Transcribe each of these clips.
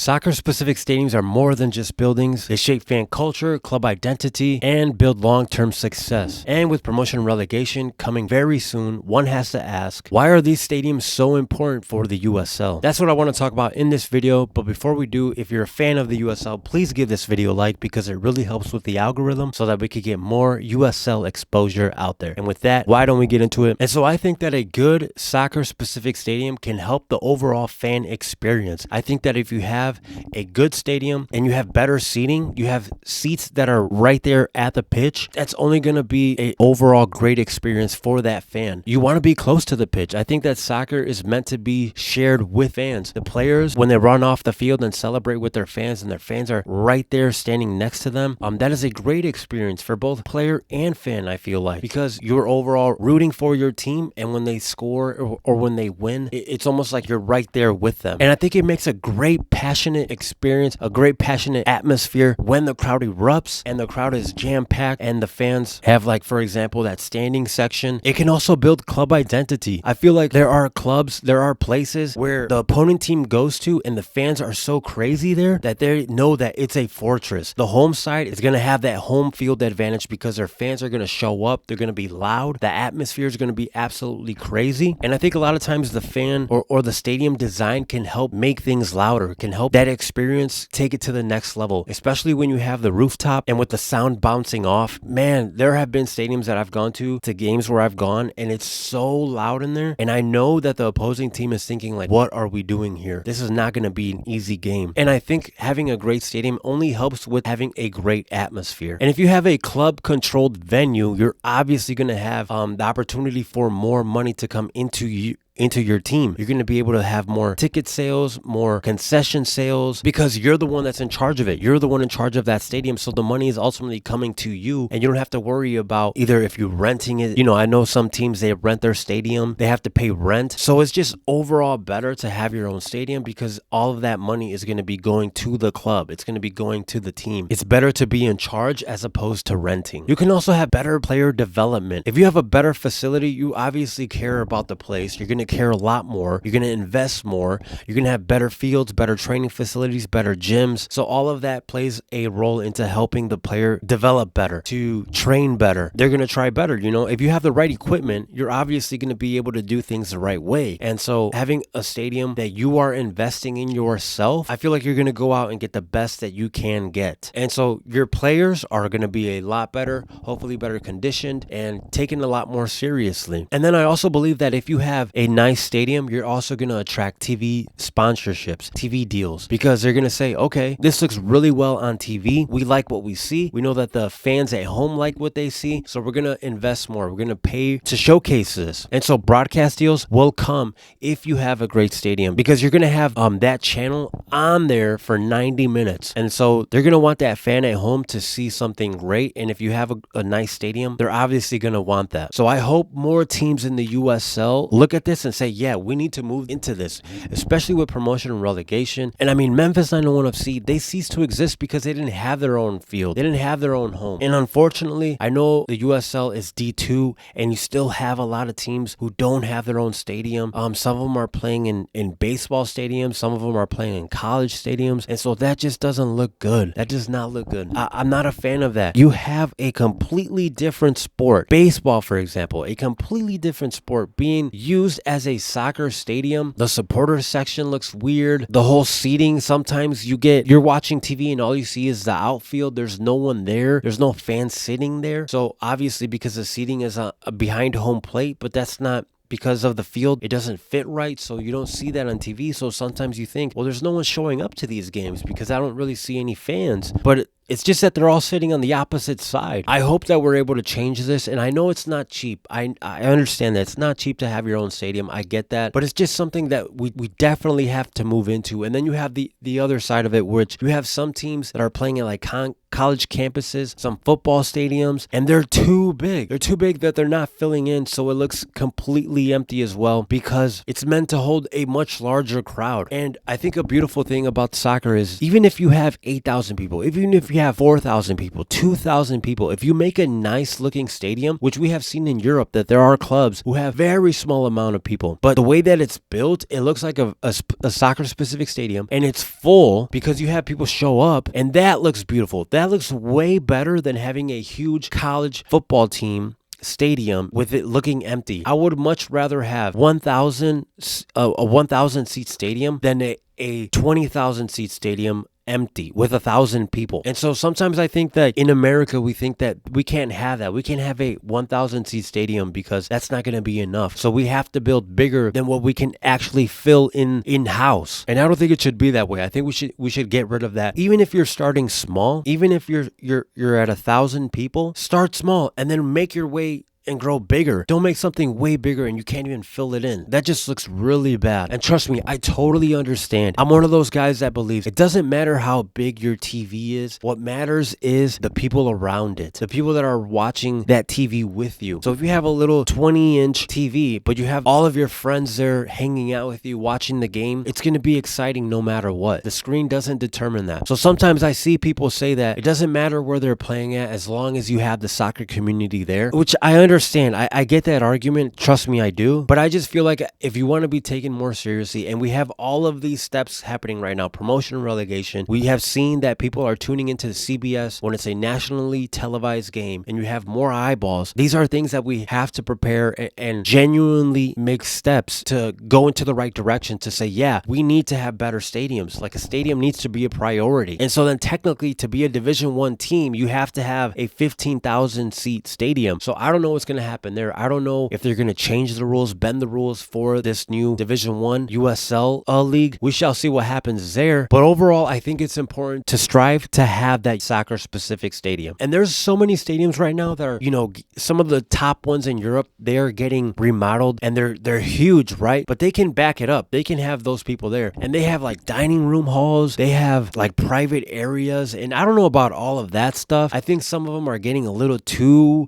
Soccer-specific stadiums are more than just buildings. They shape fan culture, club identity, and build long-term success. And with promotion and relegation coming very soon, one has to ask, why are these stadiums so important for the USL? That's what I want to talk about in this video, but before we do, if you're a fan of the USL, please give this video a like because it really helps with the algorithm so that we could get more USL exposure out there. And with that, why don't we get into it? And so I think that a good soccer-specific stadium can help the overall fan experience. I think that if you have a good stadium and you have better seating, you have seats that are right there at the pitch, that's only going to be an overall great experience for that fan. You want to be close to the pitch. I think that soccer is meant to be shared with fans. The players, when they run off the field and celebrate with their fans and their fans are right there standing next to them, that is a great experience for both player and fan, I feel like, because you're overall rooting for your team, and when they score or when they win, it's almost like you're right there with them. And I think it makes a great passionate experience, a great passionate atmosphere when the crowd erupts and the crowd is jam-packed and the fans have, like, for example, that standing section. It can also build club identity. I feel like there are clubs, there are places where the opponent team goes to and the fans are so crazy there that they know that it's a fortress. The home side is going to have that home field advantage because their fans are going to show up. They're going to be loud. The atmosphere is going to be absolutely crazy. And I think a lot of times the fan or the stadium design can help make things louder, can help that experience take it to the next level, especially when you have the rooftop and with the sound bouncing off. Man, there have been stadiums that I've gone to games where I've gone and it's so loud in there, and I know that the opposing team is thinking, like, what are we doing here? This is not going to be an easy game. And I think having a great stadium only helps with having a great atmosphere. And if you have a club controlled venue, you're obviously going to have the opportunity for more money to come into your team. You're going to be able to have more ticket sales, more concession sales, because you're the one that's in charge of it. You're the one in charge of that stadium. So the money is ultimately coming to you, and you don't have to worry about either if you're renting it. You know, I know some teams, they rent their stadium, they have to pay rent. So it's just overall better to have your own stadium because all of that money is going to be going to the club. It's going to be going to the team. It's better to be in charge as opposed to renting. You can also have better player development. If you have a better facility, you obviously care about the place. You're going to care a lot more. You're going to invest more. You're going to have better fields, better training facilities, better gyms. So all of that plays a role into helping the player develop better, to train better. They're going to try better. You know, if you have the right equipment, you're obviously going to be able to do things the right way. And so having a stadium that you are investing in yourself, I feel like you're going to go out and get the best that you can get. And so your players are going to be a lot better, hopefully better conditioned and taken a lot more seriously. And then I also believe that if you have a nice stadium, you're also going to attract TV sponsorships, TV deals, because they're going to say, okay, this looks really well on TV. We like what we see. We know that the fans at home like what they see. So we're going to invest more. We're going to pay to showcase this. And so broadcast deals will come if you have a great stadium, because you're going to have that channel on there for 90 minutes. And so they're going to want that fan at home to see something great. And if you have a nice stadium, they're obviously going to want that. So I hope more teams in the USL look at this and say, yeah, we need to move into this, especially with promotion and relegation. And I mean, Memphis 901 FC, they ceased to exist because they didn't have their own field. They didn't have their own home. And unfortunately, I know the USL is D2 and you still have a lot of teams who don't have their own stadium. Some of them are playing in baseball stadiums. Some of them are playing in college stadiums. And so that just doesn't look good. That does not look good. I'm not a fan of that. You have a completely different sport. Baseball, for example, a completely different sport being used as a soccer stadium. The supporter section looks weird. The whole seating, sometimes you're watching TV and all you see is the outfield. There's no one there. There's no fans sitting there. So obviously, because the seating is behind home plate, but that's not because of the field, it doesn't fit right, so you don't see that on TV. So sometimes you think, well, there's no one showing up to these games because I don't really see any fans. But it's just that they're all sitting on the opposite side. I hope that we're able to change this, and I know it's not cheap. I understand that it's not cheap to have your own stadium. I get that, but it's just something that we definitely have to move into. And then you have the other side of it, which you have some teams that are playing at like college campuses, some football stadiums, and they're too big. They're too big that they're not filling in, so it looks completely empty as well because it's meant to hold a much larger crowd. And I think a beautiful thing about soccer is even if you have 8,000 people, even if you have 4,000 people, 2,000 people. If you make a nice looking stadium, which we have seen in Europe, that there are clubs who have very small amount of people, but the way that it's built, it looks like a soccer specific stadium, and it's full because you have people show up, and that looks beautiful. That looks way better than having a huge college football team stadium with it looking empty. I would much rather have a 1,000 seat stadium than a 20,000 seat stadium empty with 1,000 people. And so sometimes I think that in America, we think that we can't have that. We can't have a 1,000 seat stadium because that's not going to be enough. So we have to build bigger than what we can actually fill in-house. And I don't think it should be that way. I think we should get rid of that. Even if you're starting small, even if you're at 1,000 people, start small and then make your way and grow bigger. Don't make something way bigger and you can't even fill it in. That just looks really bad. And trust me, I totally understand. I'm one of those guys that believes it doesn't matter how big your TV is. What matters is the people around it, the people that are watching that TV with you. So if you have a little 20-inch TV, but you have all of your friends there hanging out with you, watching the game, it's going to be exciting no matter what. The screen doesn't determine that. So sometimes I see people say that it doesn't matter where they're playing at as long as you have the soccer community there, which I understand. I get that argument. Trust me, I do. But I just feel like if you want to be taken more seriously, and we have all of these steps happening right now, promotion and relegation, we have seen that people are tuning into the CBS when it's a nationally televised game and you have more eyeballs. These are things that we have to prepare and genuinely make steps to go into the right direction to say, yeah, we need to have better stadiums. Like a stadium needs to be a priority. And so then technically to be a Division I team, you have to have a 15,000 seat stadium. So I don't know what's going to happen there. I don't know if they're going to change the rules, bend the rules for this new Division I USL league. We shall see what happens there. But overall, I think it's important to strive to have that soccer specific stadium. And there's so many stadiums right now that are, some of the top ones in Europe, they are getting remodeled and they're huge, right? But they can back it up. They can have those people there. And they have like dining room halls. They have like private areas. And I don't know about all of that stuff. I think some of them are getting a little too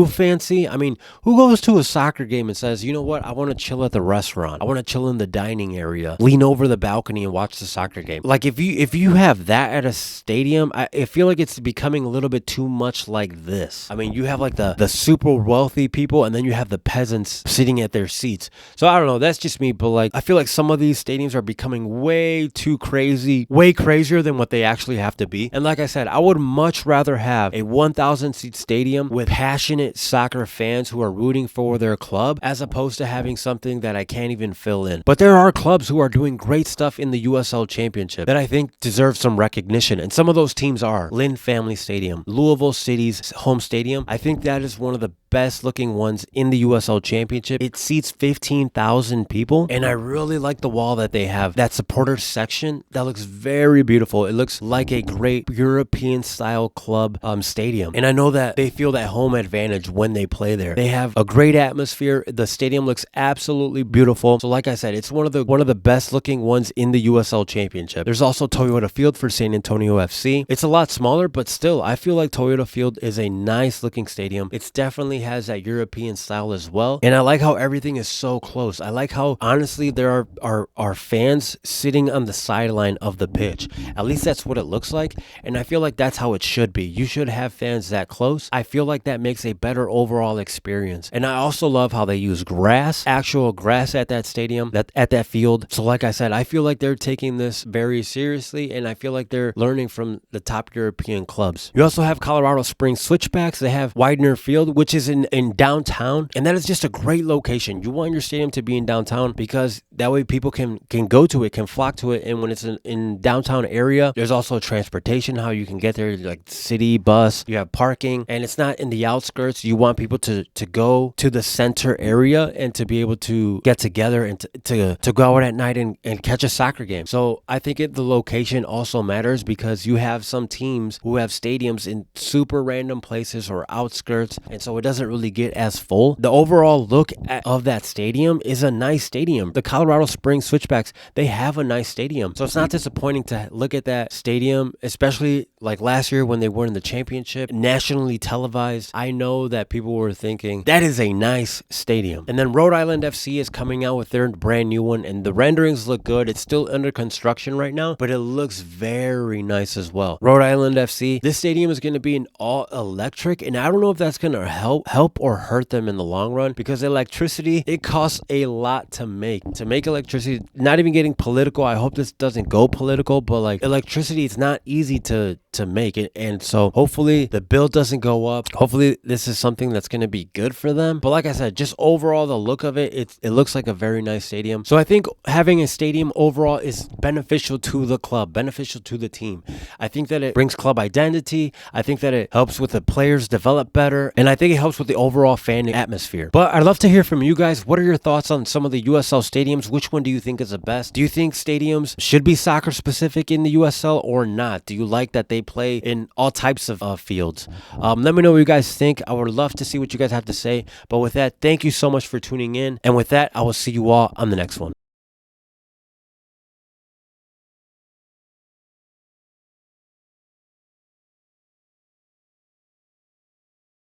fancy. I mean, who goes to a soccer game and says, you know what, I want to chill at the restaurant. I want to chill in the dining area, lean over the balcony and watch the soccer game. Like if you have that at a stadium, I feel like it's becoming a little bit too much like this. I mean, you have like the super wealthy people and then you have the peasants sitting at their seats. So I don't know, that's just me, but like I feel like some of these stadiums are becoming way too crazy, way crazier than what they actually have to be. And like I said, I would much rather have a 1,000 seat stadium with passionate soccer fans who are rooting for their club as opposed to having something that I can't even fill in. But there are clubs who are doing great stuff in the USL Championship that I think deserve some recognition. And some of those teams are Lynn Family Stadium, Louisville City's home stadium. I think that is one of the best looking ones in the USL Championship. It seats 15,000 people, and I really like the wall that they have. That supporter section, that looks very beautiful. It looks like a great European style club stadium. And I know that they feel that home advantage when they play there. They have a great atmosphere. The stadium looks absolutely beautiful. So like I said, it's one of the best looking ones in the USL Championship. There's also Toyota Field for San Antonio FC. It's a lot smaller, but still, I feel like Toyota Field is a nice looking stadium. It's definitely has that European style as well. And I like how everything is so close. I like how honestly there are fans sitting on the sideline of the pitch. At least that's what it looks like. And I feel like that's how it should be. You should have fans that close. I feel like that makes a better overall experience. And I also love how they use grass, actual grass at that stadium, at that field. So like I said, I feel like they're taking this very seriously, and I feel like they're learning from the top European clubs. You also have Colorado Springs Switchbacks. They have Widener Field, which is in downtown, and that is just a great location. You want your stadium to be in downtown because that way people can go to it, can flock to it. And when it's in downtown area, there's also transportation, how you can get there, like city bus, you have parking, and it's not in the outskirts. You want people to go to the center area and to be able to get together and to go out at night and catch a soccer game. So I think the location also matters because you have some teams who have stadiums in super random places or outskirts, and so it doesn't doesn't really get as full. The overall look of that stadium is a nice stadium. The Colorado Springs Switchbacks, they have a nice stadium. So it's not disappointing to look at that stadium, especially like last year when they were in the championship, nationally televised. I know that people were thinking, that is a nice stadium. And then Rhode Island FC is coming out with their brand new one, and the renderings look good. It's still under construction right now, but it looks very nice as well. Rhode Island FC, this stadium is going to be an all electric, and I don't know if that's going to help or hurt them in the long run, because electricity, it costs a lot to make. To make electricity, not even getting political, I hope this doesn't go political, but like electricity, it's not easy to make it, and so hopefully the bill doesn't go up. Hopefully this is something that's going to be good for them. But like I said, just overall the look of it looks like a very nice stadium. So I think having a stadium overall is beneficial to the club, beneficial to the team. I think that it brings club identity. I think that it helps with the players develop better, and I think it helps with the overall fan atmosphere. But I'd love to hear from you guys. What are your thoughts on some of the USL stadiums? Which one do you think is the best? Do you think stadiums should be soccer specific in the USL or not? Do you like that they play in all types of fields? Let me know what you guys think. I would love to see what you guys have to say. But with that, thank you so much for tuning in. And with that, I will see you all on the next one.